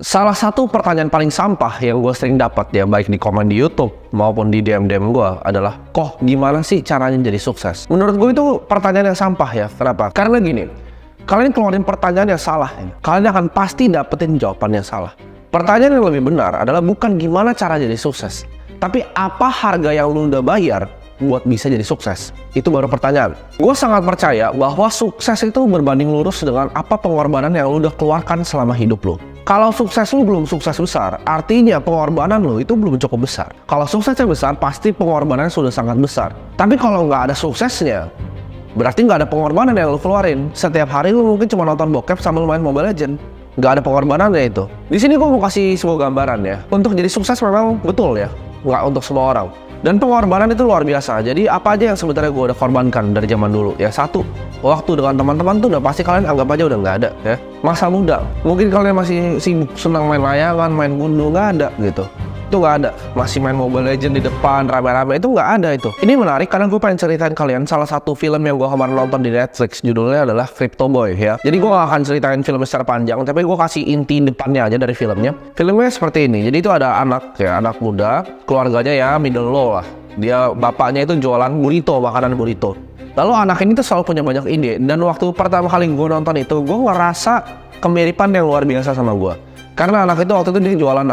Salah satu pertanyaan paling sampah yang gue sering dapat ya, baik di komen di YouTube maupun di DM gue adalah, kok gimana sih caranya jadi sukses? Menurut gue itu pertanyaan yang sampah ya. Kenapa? Karena gini, kalian keluarin pertanyaan yang salah, kalian akan pasti dapetin jawaban yang salah. Pertanyaan yang lebih benar adalah bukan gimana cara jadi sukses, tapi apa harga yang lu udah bayar buat bisa jadi sukses. Itu baru pertanyaan. Gue sangat percaya bahwa sukses itu berbanding lurus dengan apa pengorbanan yang lu udah keluarkan selama hidup lu. Kalau sukses lu belum sukses besar, artinya pengorbanan lu itu belum cukup besar. Kalau suksesnya besar, pasti pengorbanannya sudah sangat besar. Tapi kalau nggak ada suksesnya, berarti nggak ada pengorbanan yang lu keluarin. Setiap hari lu mungkin cuma nonton bokep sambil main Mobile Legends. Nggak ada pengorbanannya itu. Di sini gue mau kasih sebuah gambaran ya. Untuk jadi sukses memang betul ya, nggak untuk semua orang. Dan pengorbanan itu luar biasa. Jadi apa aja yang sebenarnya gue udah korbankan dari zaman dulu ya. Satu, waktu dengan teman-teman tuh udah pasti kalian anggap aja udah nggak ada ya. Masa muda, mungkin kalian masih sibuk senang main layangan, main gundu, nggak ada gitu. Itu nggak ada. Masih main Mobile Legends di depan rame-rame, itu nggak ada itu. Ini menarik karena gue pengen ceritain kalian salah satu film yang gue kemarin nonton di Netflix, judulnya adalah Crypto Boy ya. Jadi gue gak akan ceritain filmnya secara panjang, tapi gue kasih inti depannya aja dari filmnya. Filmnya seperti ini. Jadi itu ada anak muda, keluarganya ya middle low lah. Dia bapaknya itu jualan burrito, makanan burrito. Lalu anak ini tuh selalu punya banyak ide. Dan waktu pertama kali gue nonton itu, gue ngerasa kemiripan yang luar biasa sama gue. Karena anak itu waktu itu dia jualan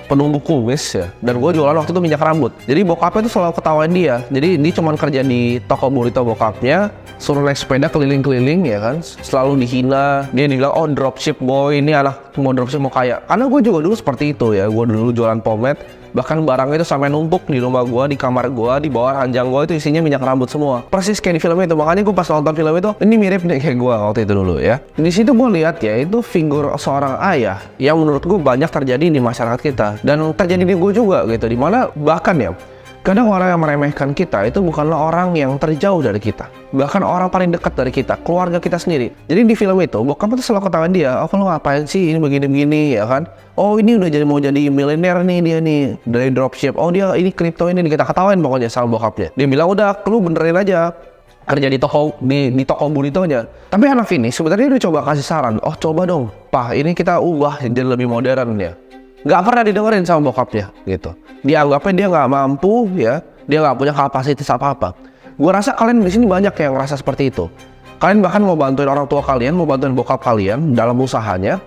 penumbuk kumis ya. Dan gue jualan waktu itu minyak rambut. Jadi bokapnya tuh selalu ketawain dia. Jadi dia cuma kerja di toko burrito bokapnya, suruh naik sepeda keliling-keliling ya kan. Selalu dihina. Dia dibilang, oh dropship boy, ini anak mau dropship mau kaya. Karena gue juga dulu seperti itu ya. Gue dulu jualan pomade. Bahkan barangnya itu sampai numpuk di rumah gue, di kamar gue, di bawah ranjang gue itu isinya minyak rambut semua. Persis kayak di film itu. Makanya gue pas nonton film itu, ini mirip nih kayak gue waktu itu dulu ya. Di situ gue lihat ya, itu figur seorang ayah yang menurut gue banyak terjadi di masyarakat kita. Dan terjadi di gue juga gitu. Dimana bahkan ya, kadang orang yang meremehkan kita itu bukanlah orang yang terjauh dari kita. Bahkan orang paling dekat dari kita, keluarga kita sendiri. Jadi di film itu, bokap tuh selalu ketawain dia, oh kalau ngapain sih ini begini-begini ya kan. Oh ini udah mau jadi miliuner nih dia nih, dari dropship. Oh dia ini kripto ini, kita ketawain pokoknya sama bokapnya. Dia bilang udah, lu benerin aja kerja di toko burritonya. Tapi anak ini sebenarnya udah coba kasih saran, oh coba dong, Pak ini kita ubah jadi lebih modern ya. Nggak pernah didengerin sama bokapnya gitu. Dia anggapnya dia nggak mampu ya, dia nggak punya kapasitas apa-apa. Gue rasa kalian di sini banyak yang ngerasa seperti itu. Kalian bahkan mau bantuin orang tua kalian, mau bantuin bokap kalian dalam usahanya,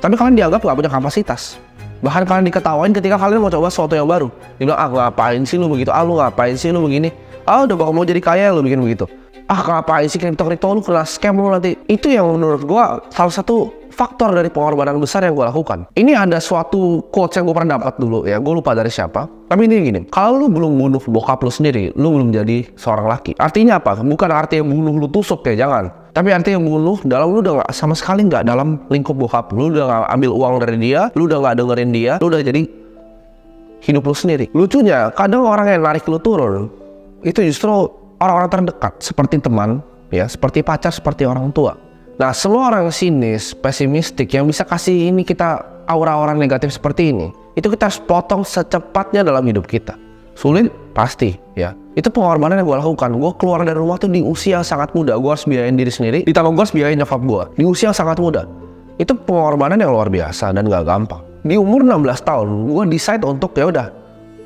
tapi kalian dianggap nggak punya kapasitas. Bahkan kalian diketawain ketika kalian mau coba sesuatu yang baru. Dia bilang, ngapain sih lu begitu? Lu ngapain sih lu begini? Udah bakal mau jadi kaya lu bikin begitu. Ngapain sih kripto lu kena scam lu nanti. Itu yang menurut gue salah satu faktor dari pengorbanan besar yang gue lakukan. Ini ada suatu quotes yang gue pernah dapat dulu ya, gue lupa dari siapa. Tapi ini gini, kalau lu belum bunuh bokap lu sendiri, lu belum jadi seorang laki. Artinya apa? Bukan artinya bunuh lu tusuk ya, jangan. Tapi artinya bunuh dalam lu udah sama sekali nggak dalam lingkup bokap. Lu udah nggak ambil uang dari dia, lu udah nggak dengerin dia, lu udah jadi hidup lu sendiri. Lucunya, kadang orang yang narik lu turun, itu justru orang-orang terdekat, seperti teman, ya, seperti pacar, seperti orang tua. Nah, semua orang sinis, pesimistik yang bisa kasih ini kita aura-aura negatif seperti ini, itu kita harus potong secepatnya dalam hidup kita. Sulit? Pasti, ya. Itu pengorbanan yang gue lakukan. Gue keluar dari rumah tuh di usia yang sangat muda. Gue harus biayain diri sendiri, ditambah gue harus biayain nyokap gue. Di usia yang sangat muda. Itu pengorbanan yang luar biasa dan gak gampang. Di umur 16 tahun, gue decide untuk ya udah,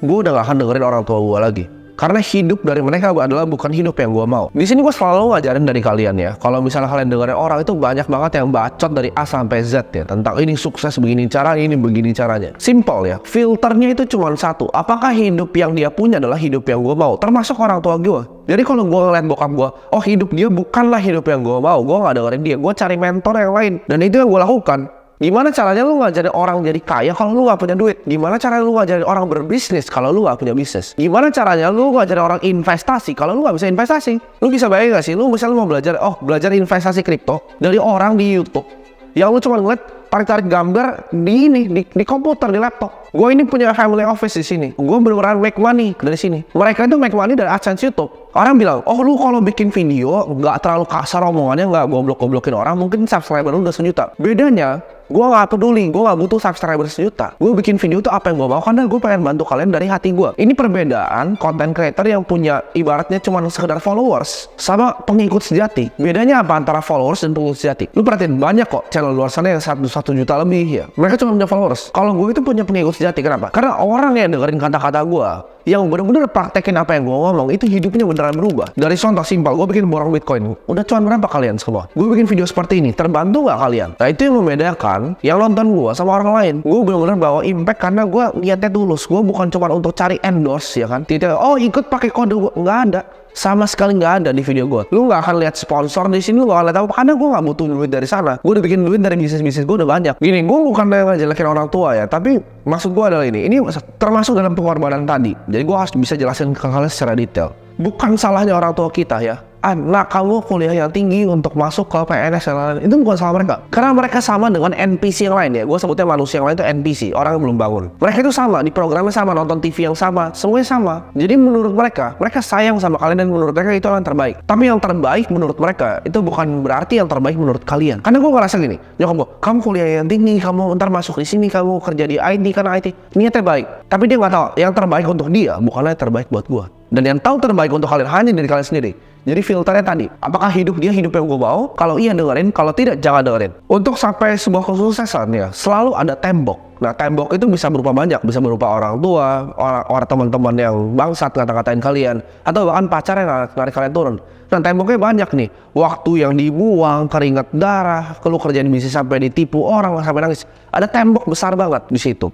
gue udah gak akan dengerin orang tua gue lagi. Karena hidup dari mereka adalah bukan hidup yang gue mau. Di sini gue selalu ngajarin dari kalian ya. Kalau misalnya kalian dengerin orang itu banyak banget yang bacot dari A sampai Z ya. Tentang ini sukses begini caranya, ini begini caranya. Simple ya. Filternya itu cuma satu. Apakah hidup yang dia punya adalah hidup yang gue mau? Termasuk orang tua gue. Jadi kalau gue ngeliat bokap gue, oh hidup dia bukanlah hidup yang gue mau. Gue gak dengerin dia. Gue cari mentor yang lain. Dan itu yang gue lakukan. Gimana caranya lu ngajarin orang jadi kaya kalau lu gak punya duit? Gimana caranya lu ngajarin orang berbisnis kalau lu gak punya bisnis? Gimana caranya lu ngajarin orang investasi kalau lu gak bisa investasi? Lu bisa bayangin gak sih? Lu misalnya mau belajar investasi kripto dari orang di YouTube yang lu cuma ngeliat tarik-tarik gambar di komputer, di laptop. Gue ini punya family office di sini. Gue beneran make money dari sini. Mereka itu make money dari AdSense YouTube. Orang bilang, oh lu kalau bikin video nggak terlalu kasar omongannya, nggak goblok-goblokin orang, mungkin subscriber lu udah 1 juta. Bedanya, gue gak peduli, gue gak butuh subscriber 1 juta. Gue bikin video tuh apa yang gue mau, karena gue pengen bantu kalian dari hati gue. Ini perbedaan content creator yang punya ibaratnya cuma sekedar followers sama pengikut sejati. Bedanya apa antara followers dan pengikut sejati? Lu perhatiin, banyak kok channel luar sana yang 1 juta lebih ya. Mereka cuma punya followers. Kalau gue itu punya pengikut sejati, kenapa? Karena orang yang dengerin kata-kata gue, yang bener-bener praktekin apa yang gue ngomong, itu hidupnya beneran berubah. Dari contoh simpel, gue bikin borong Bitcoin. Udah cuan berapa kalian semua? Gue bikin video seperti ini, terbantu gak kalian? Nah itu yang membedakan yang nonton gue sama orang lain. Gue bener-bener bawa impact karena gue niatnya tulus. Gue bukan cuma untuk cari endorse ya kan. Tidak, oh ikut pakai kode gue, nggak ada. Sama sekali nggak ada di video gue. Lu nggak akan lihat sponsor di sini, lu nggak akan lihat apa, karena gue nggak butuh duit dari sana. Gue udah bikin duit dari bisnis gue udah banyak. Gini, gue bukan ngejelekin orang tua ya, tapi maksud gue adalah ini termasuk dalam pengorbanan tadi. Jadi gue harus bisa jelasin ke kalian secara detail. Bukan salahnya orang tua kita ya. Anak kamu kuliah yang tinggi untuk masuk ke PNS dan lain-lain, itu bukan salah mereka. Karena mereka sama dengan NPC yang lain ya. Gue sebutnya manusia yang lain itu NPC, orang yang belum bangun. Mereka itu sama, di programnya sama, nonton TV yang sama, semuanya sama. Jadi menurut mereka sayang sama kalian dan menurut mereka itu yang terbaik. Tapi yang terbaik menurut mereka itu bukan berarti yang terbaik menurut kalian. Karena gue ngerasa gini, nyokap gue, kamu kuliah yang tinggi, kamu ntar masuk di sini, kamu kerja di IT karena IT, niatnya baik. Tapi dia nggak tahu yang terbaik untuk dia bukanlah yang terbaik buat gue. Dan yang tahu terbaik untuk kalian hanya dari kalian sendiri. Jadi filternya tadi, apakah hidup dia hidup yang gue mau? Kalau iya dengerin, kalau tidak jangan dengerin. Untuk sampai sebuah kesuksesan ya, selalu ada tembok. Nah tembok itu bisa berupa banyak, bisa berupa orang tua, orang teman-teman yang bangsat ngata-ngatain kalian, atau bahkan pacar yang narik kalian turun. Nah temboknya banyak nih, waktu yang dibuang, keringat darah, kalau kerjaan bisnis sampai ditipu orang sampai nangis. Ada tembok besar banget di situ.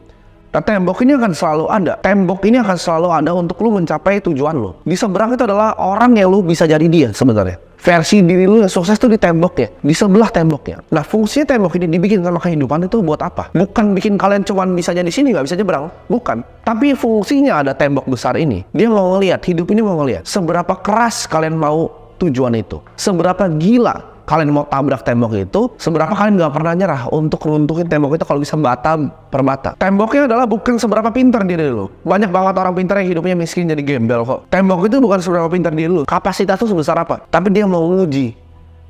Nah tembok ini akan selalu ada. Tembok ini akan selalu ada untuk lu mencapai tujuan lu. Di seberang itu adalah orang yang lu bisa jadi dia sebenarnya. Versi diri lu yang sukses tuh di temboknya, di sebelah temboknya. Nah fungsinya tembok ini dibikin sama kehidupan itu buat apa? Bukan bikin kalian cuman bisa jadi sini, nggak bisa nyebrang. Bukan. Tapi fungsinya ada tembok besar ini. Dia mau ngelihat, hidup ini mau ngelihat seberapa keras kalian mau tujuan itu. Seberapa gila kalian mau tabrak tembok itu, seberapa kalian gak pernah nyerah untuk ngeruntuhin tembok itu kalau bisa bata per bata. Temboknya adalah bukan seberapa pintar diri lu. Banyak banget orang pintar yang hidupnya miskin jadi gembel kok. Tembok itu bukan seberapa pintar diri lu, kapasitas lu sebesar apa, tapi dia mau nguji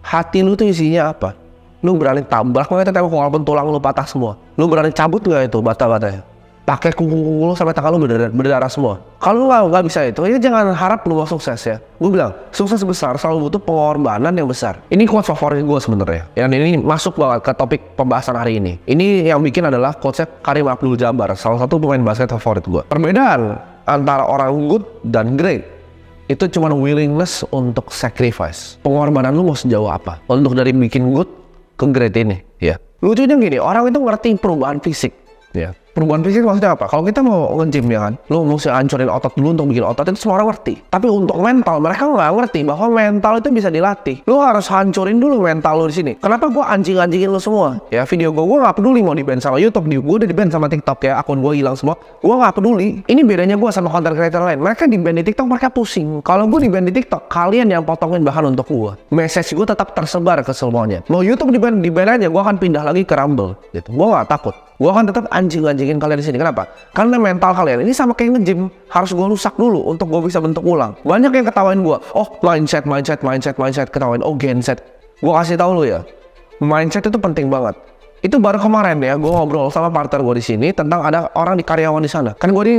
hati lu tuh isinya apa. Lu berani tabrak nggak itu tembok walaupun tulang lu patah semua? Lu berani cabut nggak itu bata-batanya? Pakai kuku lu sampai tangan lu berdarah semua. Kalau lu nggak bisa itu, ya jangan harap lu mau sukses ya. Gue bilang, sukses besar selalu butuh pengorbanan yang besar. Ini quote favorit gue sebenarnya. Yang ini masuk banget ke topik pembahasan hari ini. Ini yang bikin adalah quote Kareem Abdul-Jabbar, salah satu pemain basket favorit gue. Perbedaan antara orang good dan great itu cuma willingness untuk sacrifice. Pengorbanan lu mau sejauh apa untuk dari bikin good ke great ini ya. Lucunya gini, orang itu ngerti perubahan fisik ya. Perubahan fisik maksudnya apa? Kalau kita mau nge-gym ya kan, lu mesti hancurin otot dulu untuk bikin otot, itu semua orang ngerti. Tapi untuk mental, mereka nggak ngerti bahwa mental itu bisa dilatih. Lu harus hancurin dulu mental lu di sini. Kenapa gue anjing-anjingin lu semua? Ya video gue nggak peduli mau di-ban sama YouTube, gue udah di-ban sama TikTok ya, akun gue hilang semua. Gue nggak peduli. Ini bedanya gue sama content creator lain. Mereka di-ban di TikTok, mereka pusing. Kalau gue di-ban di TikTok, kalian yang potongin bahan untuk gue. Message gue tetap tersebar ke semuanya. Mau YouTube di-ban aja, gue akan pindah lagi ke Rumble. Gitu. Gue nggak takut. Gue akan tetap anjing-anjingin kalian di sini. Kenapa? Karena mental kalian ini sama kayak nge-gym, harus gue rusak dulu untuk gue bisa bentuk ulang. Banyak yang ketawain gue, oh mindset, ketawain, oh genset. Gue kasih tahu lu ya, mindset itu penting banget. Itu baru kemarin ya, gue ngobrol sama partner gue di sini tentang ada orang di karyawan di sana. Kan gue di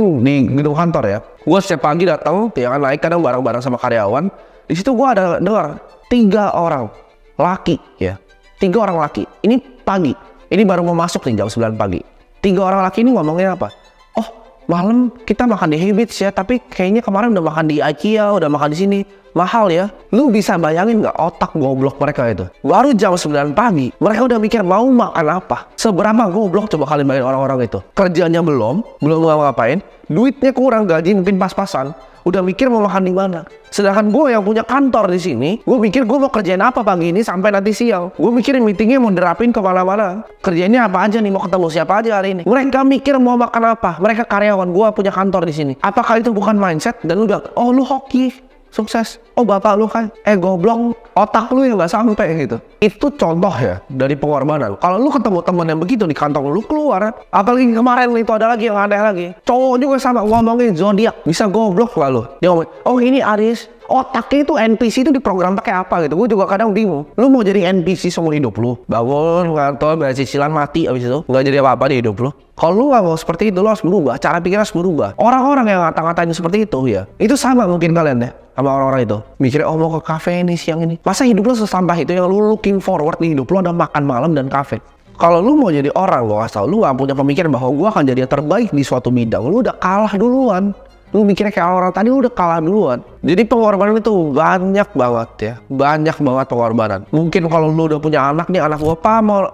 gedung kantor ya. Gue setiap pagi datang, ya kan naik kadang bareng-bareng sama karyawan. Di situ gue ada dengar 3 orang laki ya, 3 orang laki. Ini pagi. Ini baru mau masuk nih jam 9 pagi. 3 orang laki ini ngomongnya apa? Oh, malam kita makan di Habits ya, tapi kayaknya kemarin udah makan di IKEA, udah makan di sini. Mahal ya. Lu bisa bayangin nggak otak goblok mereka itu? Baru jam 9 pagi, mereka udah mikir mau makan apa. Seberapa goblok coba kalian bayangin orang-orang itu. Kerjanya belum ngapain, duitnya kurang, gaji mungkin pas-pasan. Udah mikir mau makan di mana. Sedangkan gue yang punya kantor di sini, gue mikir gue mau kerjain apa pagi ini sampai nanti siang. Gue mikirin meetingnya mau nerapin kemana-mana. Kerjainnya apa aja nih, mau ketemu siapa aja hari ini. Mereka mikir mau makan apa. Mereka karyawan, gue punya kantor di sini. Apakah itu bukan mindset? Dan lu bilang, oh lu hoki, sukses. Oh bapak lu kan, goblok, otak lu yang nggak sampai gitu. Itu contoh ya dari pengorbanan. Kalau lu ketemu teman yang begitu di kantong lu keluar. Apalagi kemarin itu ada lagi yang aneh lagi. Cowok juga sama ngomongin zodiak, bisa goblok lah lu. Dia ngomong, oh ini Aries Otaknya itu NPC itu diprogram pakai apa gitu. Gue juga kadang bingung. Lu mau jadi NPC seumur hidup lu? Bangun, ngantor, bayar cicilan, mati abis itu. Nggak jadi apa-apa di hidup lu. Kalau lu nggak mau seperti itu, lu harus berubah. Cara pikir harus berubah. Orang-orang yang ngata-ngatain seperti itu ya, itu sama mungkin kalian ya sama orang-orang itu. Mikirnya, oh mau ke kafe ini siang ini. Masa hidup lu sesampah itu yang lu looking forward di hidup lu ada makan malam dan kafe? Kalau lu mau jadi orang, gue kasih tau, lu gak punya pemikiran bahwa gue akan jadi yang terbaik di suatu bidang. Lu udah kalah duluan. Lu mikirnya kayak orang tadi, lu udah kalah duluan. Jadi pengorbanan itu banyak banget ya. Banyak banget pengorbanan. Mungkin kalau lu udah punya anak nih, anak gua, "Pa, mau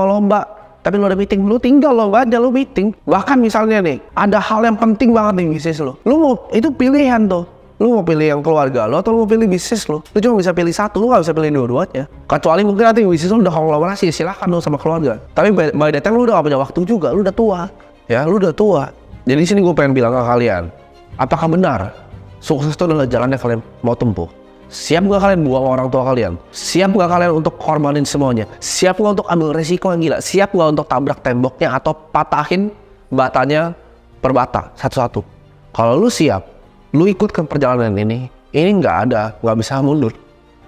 lomba." Tapi lu udah meeting, lu tinggal lomba aja, lu meeting. Bahkan misalnya nih, ada hal yang penting banget nih bisnis lu. Lu mau, itu pilihan tuh. Lu mau pilih yang keluarga lu atau lu mau pilih bisnis lu? Lu cuma bisa pilih satu, lu gak bisa pilih dua-duanya. Kecuali mungkin nanti bisnis lu udah konglomerasi, silahkan lu sama keluarga. Tapi by the time lu udah gak punya waktu juga, lu udah tua. Ya, lu udah tua. Jadi sini gue pengen bilang ke kalian, apakah benar sukses itu adalah jalan yang kalian mau tempuh? Siap gak kalian buang orang tua kalian? Siap gak kalian untuk korbanin semuanya? Siap gak untuk ambil resiko yang gila? Siap gak untuk tabrak temboknya atau patahin batanya per bata satu-satu? Kalau lu siap, lu ikut ke perjalanan ini nggak bisa mundur.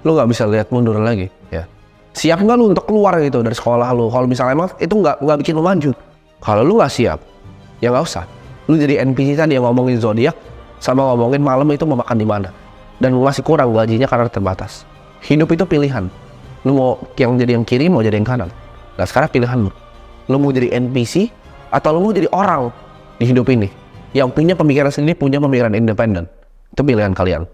Lu nggak bisa lihat mundur lagi ya. Siap nggak lu untuk keluar gitu dari sekolah lu? Kalau misalnya emang itu nggak bikin lu maju. Kalau lu nggak siap, ya nggak usah. Lu jadi NPC tadi yang ngomongin zodiak sama ngomongin malam itu mau makan di mana, dan masih kurang gajinya karena terbatas. Hidup itu pilihan. Lu mau yang jadi yang kiri, mau jadi yang kanan. Nah sekarang pilihan lu. Lu mau jadi NPC atau lu mau jadi orang di hidup ini yang punya pemikiran sendiri, punya pemikiran independen. Itu pilihan kalian.